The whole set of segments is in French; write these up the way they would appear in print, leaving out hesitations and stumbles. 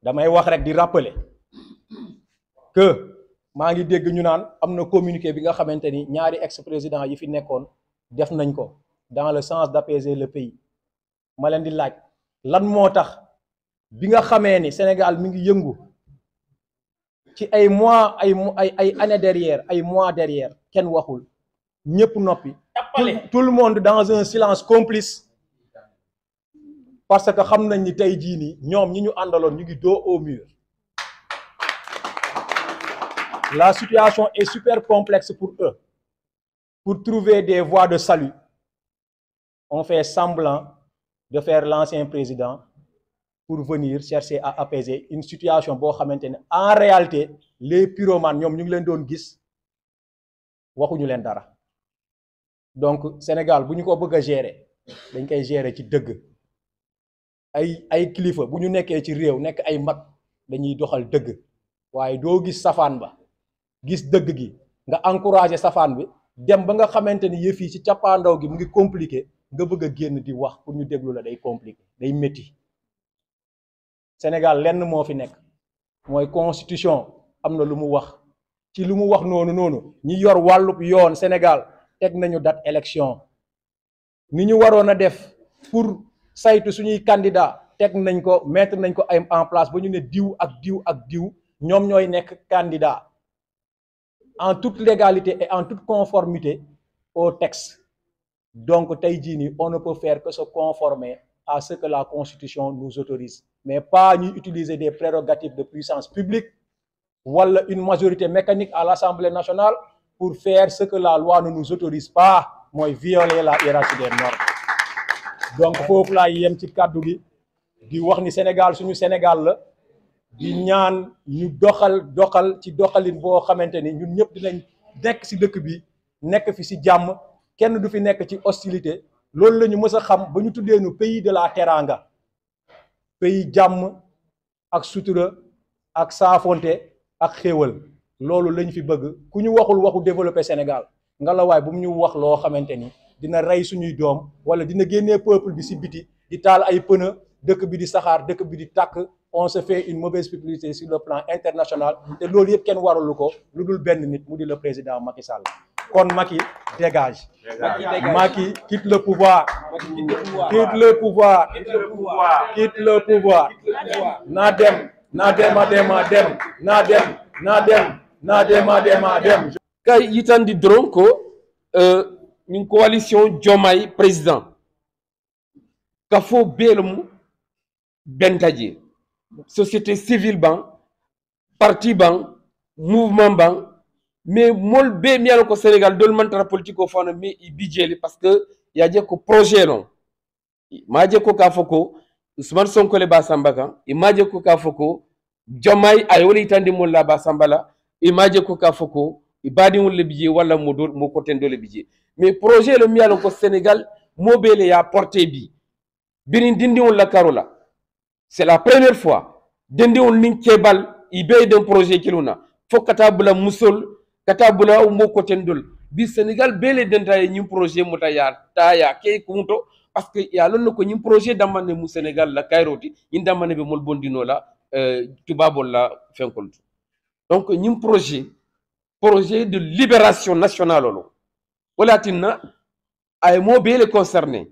damay wax rek di rappeler que maa ngi dégg ñu naan am na communiqué bi nga xamante ni ñaari ex-président yi fi nekkoon def nañ ko dans le sens d'apaiser le pays ma leen di laaj lan moo tax bi nga xamee ni Sénégal mi ngi yëngu ci ay mois ay années derrière ay mois derrière kenn waxul ñëpp noppi tout le monde dans un silence complice parce que xam nañ ni tey jii nii ñoom ñi ñu àndaloon ñu ngi dos au mur. La situation est super complexe pour eux. Pour trouver des voies de salut, on fait semblant de faire l'ancien président pour venir chercher à apaiser une situation boo xamante ne en réalité les pyromanes ñoom ñu ngi leen doon gis waxuñu leen dara. Donc Sénégal bu ñu ko bëgg a gérer dañ koy gérer ci dëgg ay kilifa bu ñu nekkee ci réew nekk ay mag dañuy doxal dëgg waaye doo gis safaan ba gis dëgg gi nga encourager safaan bi dem ba nga xamante ni yëf yi ci cappaandaw gi mu ngi compliqué nga bëgg a génn di wax pour ñu déglu la day compliqué day métti. Sénégal lenn moo fi nekk mooy constitution am na lu mu wax ci lu mu wax noonu ñi yor wàllub yoon Sénégal teg nañu date élection ni ñu waroon a def pour saytu suñuy candidat teg nañ ko mettre nañ ko ay en place ba ñu ne diw ak diw ak diw ñoom ñooy nekk candidat en toute légalité et en toute conformité au texte. Donc tey jii nii on ne peut faire que se conformer à ce que la constitution nous autorise mais pas ñuy utiliser des prérogatives de puissance publique wala une majorité mécanique à l'Assemblée nationale pour faire ce que la loi ne nous autorise pas mooy violer la hiérarchie des normes. Donc foofu laa yem ci kàddu gi di wax ni Sénégal suñu Sénégal la di ñaan ñu doxal ci doxalin boo xamante ni ñun ñëpp dinañ nekk ci dëkk bi nekk fi ci jàmm kenn du fi nekk ci hostilité loolu la ñu mës a xam ba ñu tuddee nu pays de la teranga pays jàmm ak sutura ak saafonte ak xéewal loolu lañ fi bëgg ku ñu waxul waxu développer Sénégal nga la waay bu mu ñu wax loo xamante ni dina rey suñuy doom wala dina génnee peuple bi ci biti di taal ay pneu dëkk bi di saxaar dëkk bi di tàkk on se fait une mauvaise publicité sur le plan international te loolu yëpp kenn warulu ko lu dul benn nit mu di le président Macky Sall kon Macky dégage. Macky quitte le pouvoir. Quitte le pouvoir. Quitte le pouvoir. naa dem. Kay yitandi doron ko min coalition Diomaye président ka fo beelum bentaje société civile ban parti ban mouvement ban mais mol be mi yalo ko Sénégal dol mantara politique o fana mais i bijeli parce que yaje ko projet non maje ko ka foko Ousmane Sonko le Basamba kan imaje ko ka foko Diomaye ay woni tandi mo la Basambala imaje ko ka foko ibadi won le bije wala mo ko tendo le bije mais projet le mi yalo ko Sénégal mo bele ya porté bi birin dindi won la karola c'est la première fois dindi won nin kebal ibe d'un projet kiluna fokata bula musol kata bula mo ko tendol bi Sénégal bele denta e ñim projet mota ya taya ke kunto parce que ya lon ko ñim projet damane mu Sénégal la kayroti ñin damane be mol bondino la tubabol la fenkol donc ñim projet de libération nationale lo wala tinna ay mo bele concerné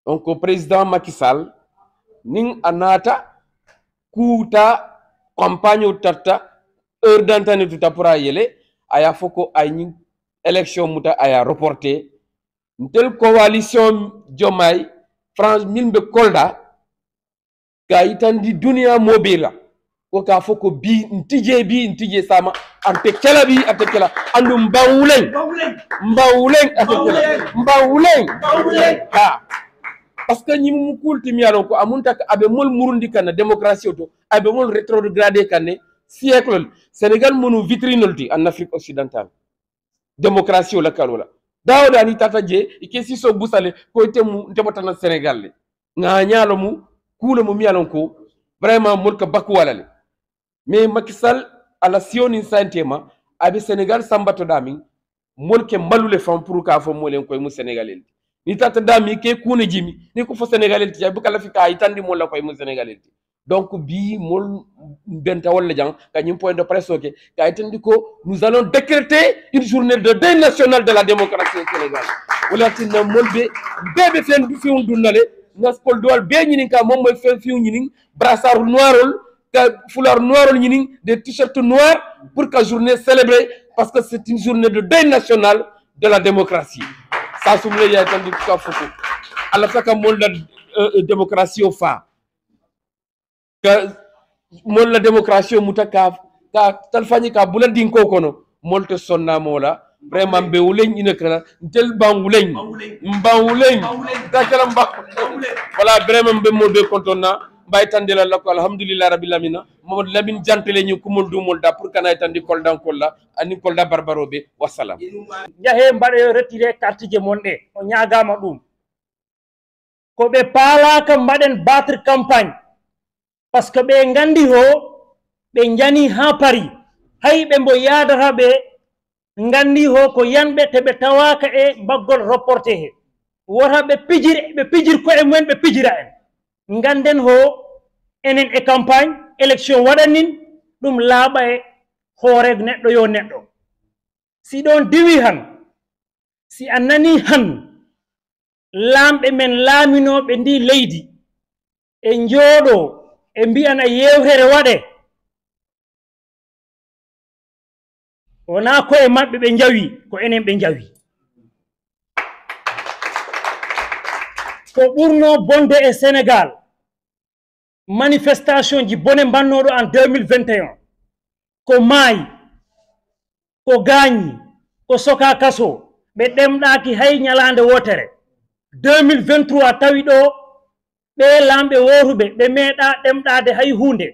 donc président Macky Sall ning anata kuta campagne tata heure d'antenne tout apura yele aya foko ay ñi élection muta aya reporté tel coalition Diomaye France milbe kolda ka itandi dunia mobila ko ka foko bi ntije sama ante kala andu mbawulen ha parce que ñi mu kulti mi yalon ko amunta ka abe mol murundi kana démocratie to abe mol rétrogradé kané siècle Sénégal monu vitrinolti en Afrique occidentale démocratie la kalola dawda ni tata je ike siso busale ko temu ndebotana Sénégal le nga ñalo mu kulo mu mi yalon ko vraiment mol ka bakku walale mais Macky Sall ala sioni santema abe Sénégal sambato dami mol ke malule fam pour ka fo molen koy mu sénégalais ni tata dami ke kuna jimi ni ko fo sénégalais ti bu kala fi ka itandi mo la koy mu sénégalais Donc, bi mol benta wala jang kanyum point de presse ok ka ko nous allons décréter une journée de deuil national de la démocratie au Sénégal. Wala tin molbe bébé fen du fi ndunale nas kol doal be ñini ka mom moy fen fi ñini brassard noirol ka foulard noirol ñini des t-shirts noirs pour que journée célébrée parce que c'est une journée de deuil national de la démocratie. Ça soumle ya tan ka fofu. Ala saka mol la démocratie au fa. Mol la démocratie muta ka talfani ka bulandin ko kono molte sonna mola vraiment be wuleñ ina kala tel banguleñ mbawuleñ takala mba voilà vraiment be mo be kontona bay tandela lako alhamdulillah rabbil alamin momad lamine jantele ñu kumul dumul da pour kana tandi kol dan kol la ani kol da barbaro be wassalam jahe mbade retirer carte je monde o ñaagama dum ko be pala ka mbaden battre campagne parce que ɓe gandi ho ɓe jani ha Paris hay ɓe mbo yadata ɓe gandi ho ko yanɓe te ɓe tawaka e baggol reporté he wota ɓe pijir koye mumen ɓe pijira en ganden ho enen e campagne élection waɗanin ɗum laaɓa e hoore neɗɗo yo neɗɗo si ɗon diwi han si a nani han laamɓe men laaminoɓe ndi leydi e njooɗo e mbiyana yewtere waɗe wona koye maɓɓe ɓe jawi ko enen ɓe jawi ko ɓurno bonde e Sénégal manifestation ji bone mbannoɗo en 2021 ko maayi ko gaañi ko soka kaso ɓe ɗemɗaki hay ñalande wotere 2023 tawi ɗo ɓe lamɓe woruɓe ɓe meeɗa ɗemɗade hay hunde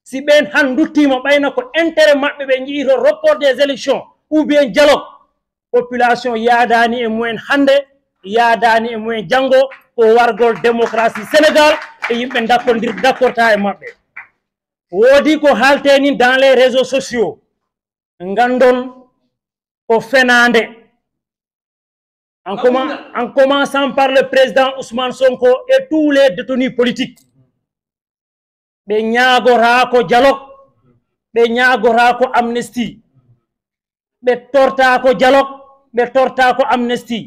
si ɓen han duttima ɓayna ko intérêt maɓɓe ɓe jii to report des élections ou bien dialogue population yaadani e mumen hande yaadani e mumen janggo ko wargol démocratie Sénégal e yimɓe d'accorta e maɓɓe woodi ko halteni dans les réseaux sociaux gandon ko fenande en commençant par le président Ousmane Sonko et tous les détenus politiques. Ɓe ñaagora ko dialogue, ɓe ñaagora ko amnesty, ɓe torta ko dialogue, ɓe torta ko amnesty.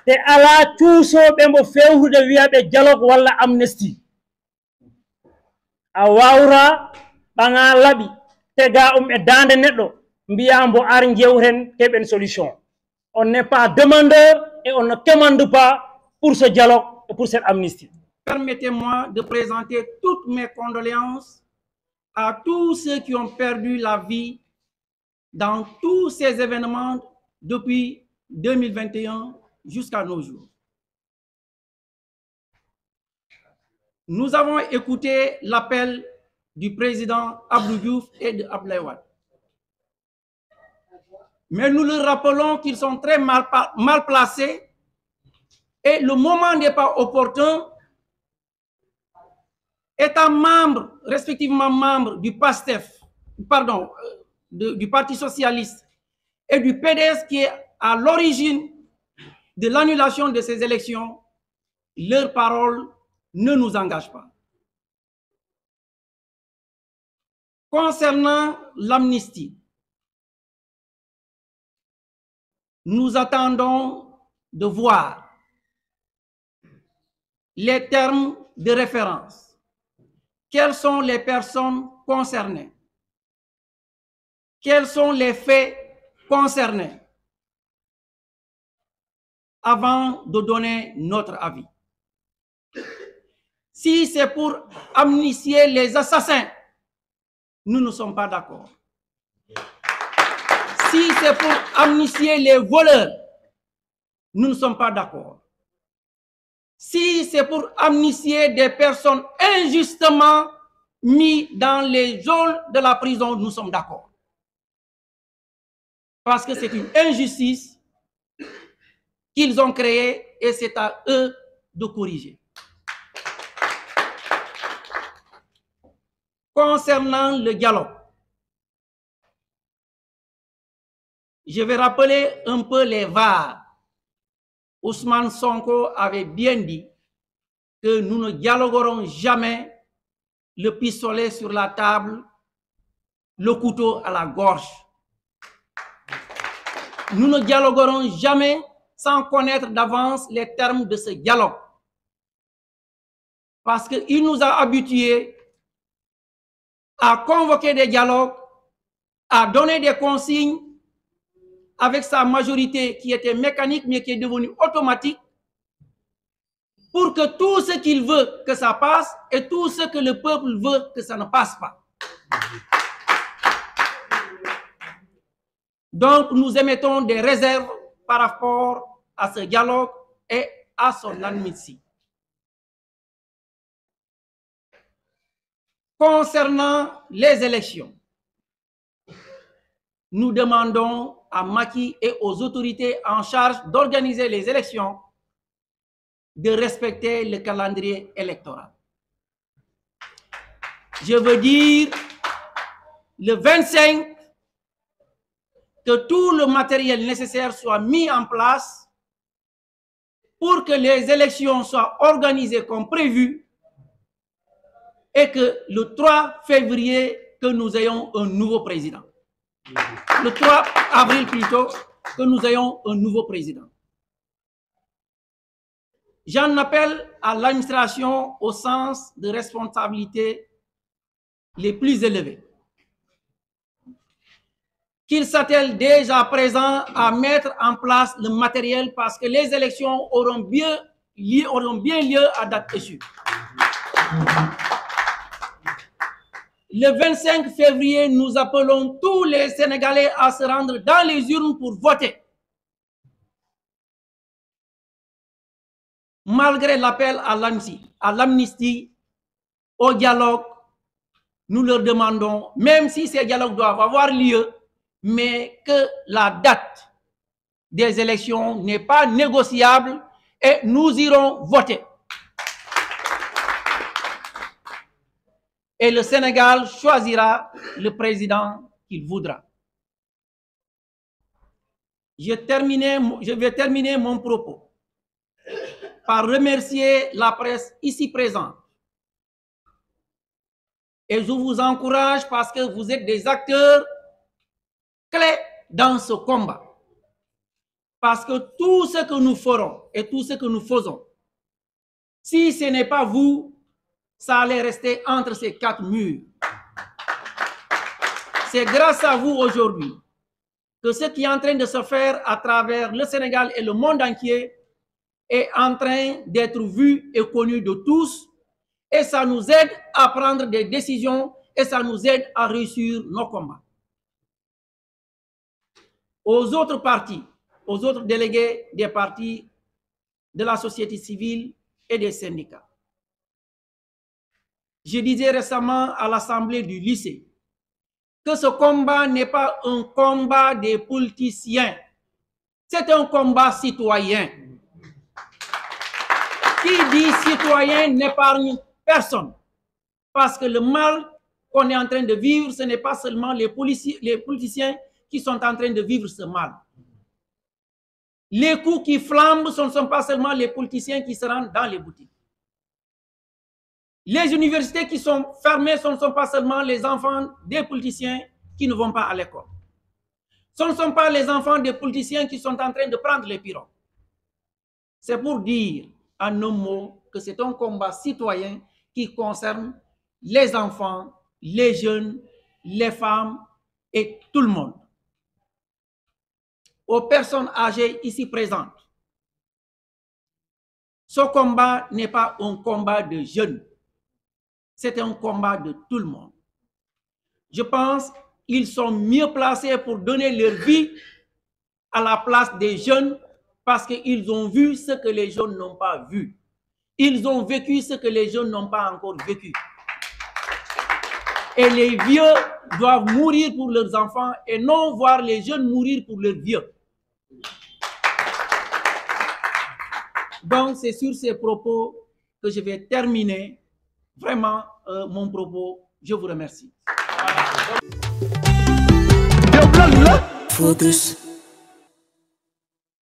Te ala cuusoɓe mbo fewrude wiyaɓe dialogue walla amnesty. A wawra ɓaŋa laɓi tega e dande neɗɗo mbiya mbo ar jewren keɓen solution. On n'est pas demandeur et on ne commande pas pour ce dialogue et pour cette amnistie. Permettez-moi de présenter toutes mes condoléances à tous ceux qui ont perdu la vie dans tous ces événements depuis 2021 jusqu'à nos jours. Nous avons écouté l'appel du président Abdou Diouf et de Abdoulaye Wade. Mais nous leur rappelons qu'ils sont très mal placés et le moment n'est pas opportun. Étant membre, respectivement membre du PASTEF, pardon, du Parti Socialiste et du PDS qui est à l'origine de l'annulation de ces élections, leurs paroles ne nous engagent pas. Concernant l'amnistie, nous attendons de voir les termes de référence. Quelles sont les personnes concernées? Quels sont les faits concernés? Avant de donner notre avis. Si c'est pour amnistier les assassins, nous ne sommes pas d'accord. Si c'est pour amnistier les voleurs, nous ne sommes pas d'accord. Si c'est pour amnistier des personnes injustement mises dans les geôles de la prison, nous sommes d'accord. Parce que c'est une injustice qu'ils ont créée et c'est à eux de corriger. Concernant le dialogue, je vais rappeler un peu les VAR. Ousmane Sonko avait bien dit que nous ne dialoguerons jamais le pistolet sur la table, le couteau à la gorge. Nous ne dialoguerons jamais sans connaître d'avance les termes de ce dialogue. Parce qu'il nous a habitués à convoquer des dialogues, à donner des consignes avec sa majorité qui était mécanique mais qui est devenue automatique pour que tout ce qu'il veut que ça passe et tout ce que le peuple veut que ça ne passe pas. Donc nous émettons des réserves par rapport à ce dialogue et à son amnistie. Concernant les élections, nous demandons à Macky et aux autorités en charge d'organiser les élections de respecter le calendrier électoral. Je veux dire le 25 que tout le matériel nécessaire soit mis en place pour que les élections soient organisées comme prévu et que le 3 février, que nous ayons un nouveau président. Le 3 avril plutôt, que nous ayons un nouveau président. J'en appelle à l'administration au sens de responsabilité les plus élevés. Qu'il s'attelle déjà à présent à mettre en place le matériel parce que les élections auront bien lieu à date échue. Le 25 février, nous appelons tous les Sénégalais à se rendre dans les urnes pour voter. Malgré l'appel à l'amnistie, au dialogue, nous leur demandons, même si ces dialogues doivent avoir lieu, mais que la date des élections n'est pas négociable et nous irons voter. Et le Sénégal choisira le président qu'il voudra. Je vais terminer mon propos par remercier la presse ici présente. Et je vous encourage parce que vous êtes des acteurs clés dans ce combat. Parce que tout ce que nous ferons et tout ce que nous faisons, si ce n'est pas vous, ça allait rester entre ces quatre murs. C'est grâce à vous aujourd'hui que ce qui est en train de se faire à travers le Sénégal et le monde entier est en train d'être vu et connu de tous. Et ça nous aide à prendre des décisions et ça nous aide à réussir nos combats. Aux autres partis, aux autres délégués des partis, de la société civile et des syndicats. Je disais récemment à l'Assemblée du lycée que ce combat n'est pas un combat des politiciens, c'est un combat citoyen. Qui dit citoyen n'épargne personne. Parce que le mal qu'on est en train de vivre, ce n'est pas seulement les politiciens qui sont en train de vivre ce mal. Les coups qui flambent, ce ne sont pas seulement les politiciens qui se rendent dans les boutiques. Les universités qui sont fermées, ce ne sont pas seulement les enfants des politiciens qui ne vont pas à l'école. Ce ne sont pas les enfants des politiciens qui sont en train de prendre les pirogues. C'est pour dire en un mot que c'est un combat citoyen qui concerne les enfants, les jeunes, les femmes et tout le monde. Aux personnes âgées ici présentes, ce combat n'est pas un combat de jeunes, c'est un combat de tout le monde. Je pense qu'ils sont mieux placés pour donner leur vie à la place des jeunes parce qu'ils ont vu ce que les jeunes n'ont pas vu. Ils ont vécu ce que les jeunes n'ont pas encore vécu. Et les vieux doivent mourir pour leurs enfants et non voir les jeunes mourir pour leurs vieux. Donc, c'est sur ces propos que je vais terminer vraiment mon propos. Je vous remercie. Focus.